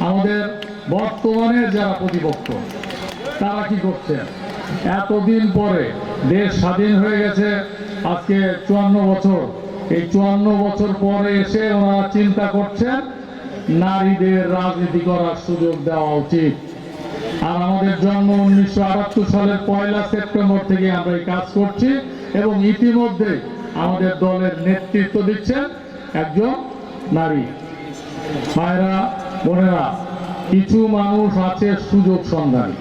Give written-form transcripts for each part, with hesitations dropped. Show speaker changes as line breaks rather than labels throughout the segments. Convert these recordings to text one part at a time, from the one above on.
আমাদের বর্তমানে যারা প্রতিপক্ষ তারা কি করছেন? এতদিন পরে দেশ স্বাধীন হয়ে গেছে, আজকে 54 বছর। এই 54 বছর পরে এসে ওনারা চিন্তা করছেন নারীদের রাজনীতি করার সুযোগ দেওয়া উচিত। আর আমাদের জন্ম 1978 সালের 1 সেপ্টেম্বর থেকে আমরা এই কাজ করছি এবং ইতিমধ্যে আমাদের দলের নেতৃত্ব দিচ্ছেন একজন নারী। ভাইরা বোনেরা, কিছু মানুষ আছে সুযোগ সন্ধানী,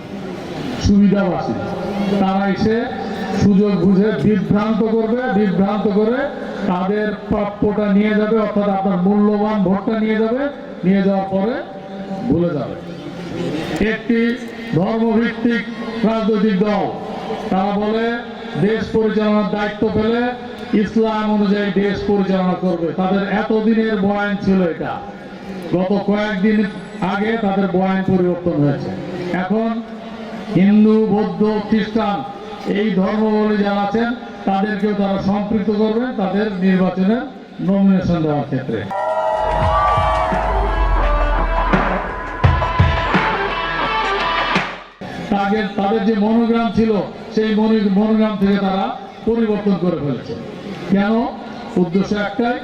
সুবিধাবাসী, তারা এসে সুযোগ বুঝে বিভ্রান্ত করবে, বিভ্রান্ত করে তাদের প্রাপ্যটা নিয়ে যাবে, অর্থাৎ আপনার মূল্যবান ভোটটা নিয়ে যাবে, নিয়ে যাওয়ার পরে ভুলে যাবে। একটি ধর্মভিত্তিক রাজনৈতিক দল, তারা বলে দেশ পরিচালনার দায়িত্ব পেলে ইসলাম অনুযায়ী দেশ পরিচালনা করবে। তাদের এতদিনের বয়ান ছিল এটা, গত কয়েকদিন আগে তাদের বয়ান পরিবর্তন হয়েছে। এখন হিন্দু, বৌদ্ধ, খ্রিস্টান এই ধর্মাবলী যারা আছেন তাদেরকেও তারা সম্পৃক্ত করবে তাদের নির্বাচনের নমিনেশন দেওয়ার ক্ষেত্রে। তাদের যে মনোগ্রাম ছিল সেই মনোগ্রাম থেকে তারা পরিবর্তন করে ফেলেছে। কেন? উদ্দেশ্য একটাই,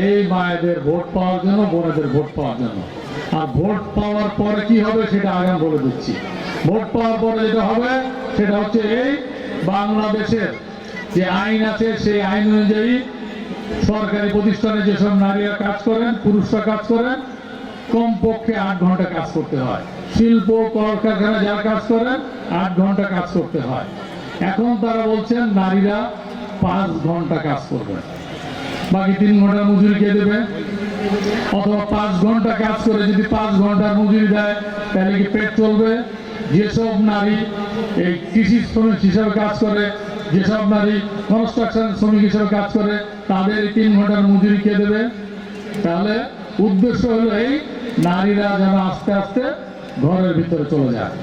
এই মায়েদের ভোট পাওয়ার জন্য, বোনেদের ভোট পাওয়ার জন্য। আর ভোট পাওয়ার পরে কি হবে সেটা আগাম বলে দিচ্ছি। ভোট পাওয়ার পরে যেটা হবে সেটা হচ্ছে এই বাংলাদেশের যে আইন আছে সেই আইন অনুযায়ী সরকারি প্রতিষ্ঠানে যেসব নারীরা কাজ করেন, পুরুষরা কাজ করেন, কমপক্ষে 8 ঘন্টা কাজ করতে হয়। শিল্প কলকারখানা যারা কাজ করেন 8 ঘন্টা কাজ করতে হয়। এখন তারা বলছেন নারীরা 5 ঘন্টা কাজ করবে, বাকি 3 ঘন্টা মজুরি কে দেবে? অথবা 5 ঘন্টা কাজ করে যদি 5 ঘন্টার মজুরি দেয় তাহলে কি পেট চলবে? যেসব নারী এই কৃষি শ্রমিক হিসাবে কাজ করে, যেসব নারী কনস্ট্রাকশন শ্রমিক হিসাবে কাজ করে, তাদের 3 ঘন্টার মজুরি কে দেবে? তাহলে উদ্দেশ্য হলো এই নারীরা যেন আস্তে আস্তে ঘরের ভিতরে চলে যায়।